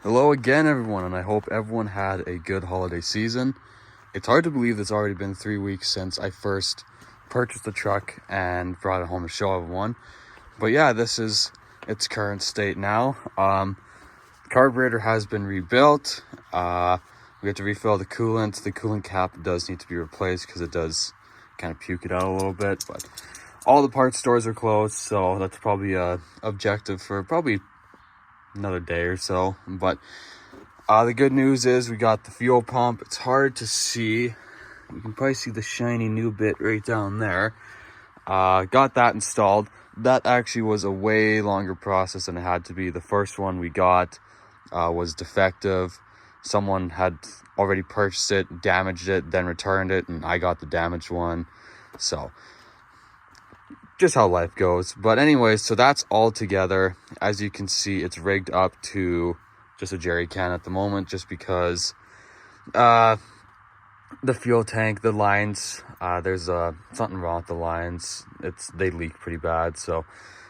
Hello again, everyone, and I hope everyone had a good holiday season. It's hard to believe it's already been 3 weeks since I first purchased the truck and brought it home to show everyone. But yeah, this is its current state now. The carburetor has been rebuilt. We have to refill the coolant. The coolant cap does need to be replaced because it does kind of puke it out a little bit. But all the parts stores are closed, so that's probably a objective for probably another day or so. But the good news is we got the fuel pump. It's hard to see. You can probably see the shiny new bit right down there. Got that installed. That actually was a way longer process than it had to be. The first one we got was defective. Someone had already purchased it, damaged it, then returned it, and I got the damaged one. So just how life goes. But anyways, so that's all together. As you can see, it's rigged up to just a jerry can at the moment, just because the fuel tank, the lines, there's something wrong with the lines. They leak pretty bad, so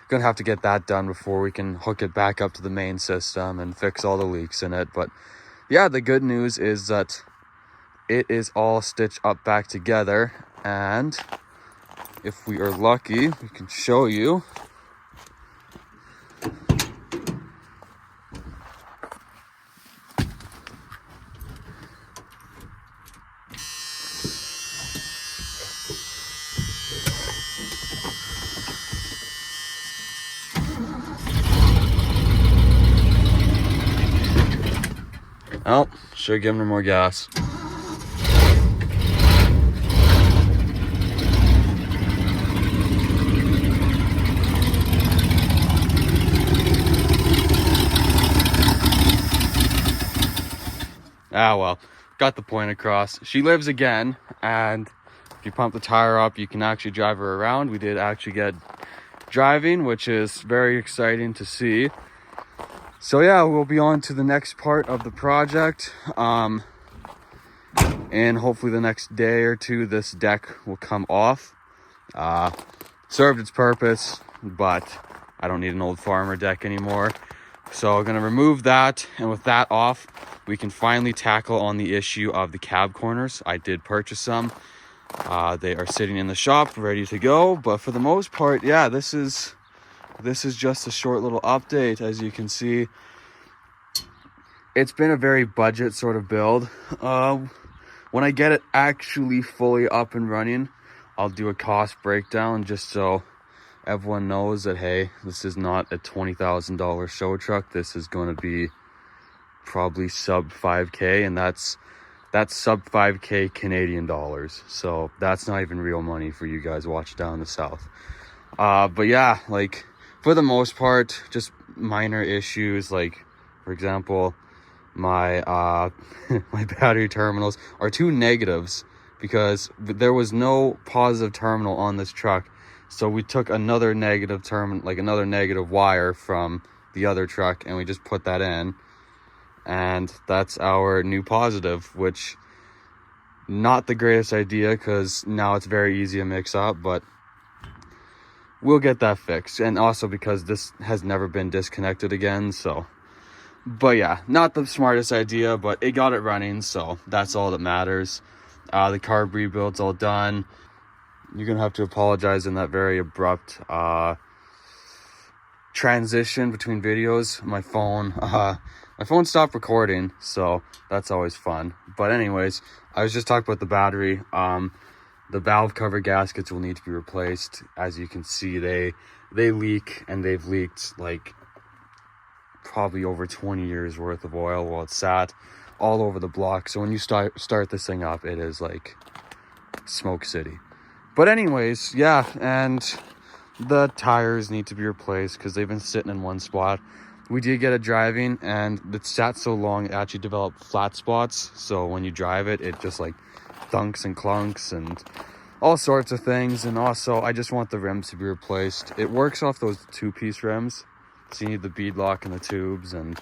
gonna have to get that done before we can hook it back up to the main system and fix all the leaks in it. But yeah, the good news is that it is all stitched up back together, and if we are lucky, we can show you. Oh, should have given her more gas. Ah, well, got the point across. She lives again, and if you pump the tire up, you can actually drive her around. We did actually get driving, which is very exciting to see. So yeah, we'll be on to the next part of the project. And hopefully the next day or two, this deck will come off. Served its purpose, but I don't need an old farmer deck anymore. So I'm gonna remove that, and with that off, we can finally tackle on the issue of the cab corners. I did purchase some. They are sitting in the shop ready to go, but for the most part, yeah, this is just a short little update. As you can see, it's been a very budget sort of build. When I get it actually fully up and running, I'll do a cost breakdown just so everyone knows that, hey, this is not a $20,000 show truck. This is going to be probably sub 5K, and that's sub 5K Canadian dollars. So that's not even real money for you guys watching down the south. But yeah, like for the most part, just minor issues. Like for example, my my battery terminals are two negatives because there was no positive terminal on this truck. So we took another negative another negative wire from the other truck, and we just put that in, and that's our new positive, which not the greatest idea because now it's very easy to mix up, but we'll get that fixed. And also because this has never been disconnected again, so. But yeah, not the smartest idea, but it got it running, so that's all that matters. The carb rebuild's all done. You're gonna have to apologize in that very abrupt transition between videos. My phone stopped recording, so that's always fun. But anyways, I was just talking about the battery. The valve cover gaskets will need to be replaced. As you can see, they leak, and they've leaked like probably over 20 years worth of oil while it's sat all over the block. So when you start this thing up, it is like smoke city. But anyways, yeah, and the tires need to be replaced because they've been sitting in one spot. We did get it driving, and it sat so long it actually developed flat spots. So when you drive it, it just like thunks and clunks and all sorts of things. And also, I just want the rims to be replaced. It works off those two-piece rims, so you need the bead lock and the tubes, and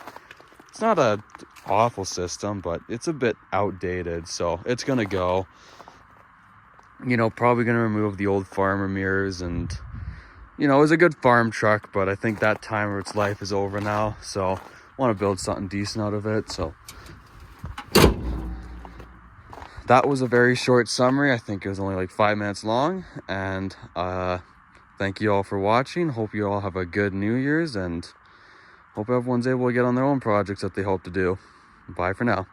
it's not a awful system, but it's a bit outdated, so it's gonna go. You know, probably gonna remove the old farmer mirrors, and you know, it was a good farm truck, but I think that time of its life is over now. So want to build something decent out of it. So that was a very short summary. I think it was only like 5 minutes long. And thank you all for watching. Hope you all have a good New Year's, and hope everyone's able to get on their own projects that they hope to do. Bye for now.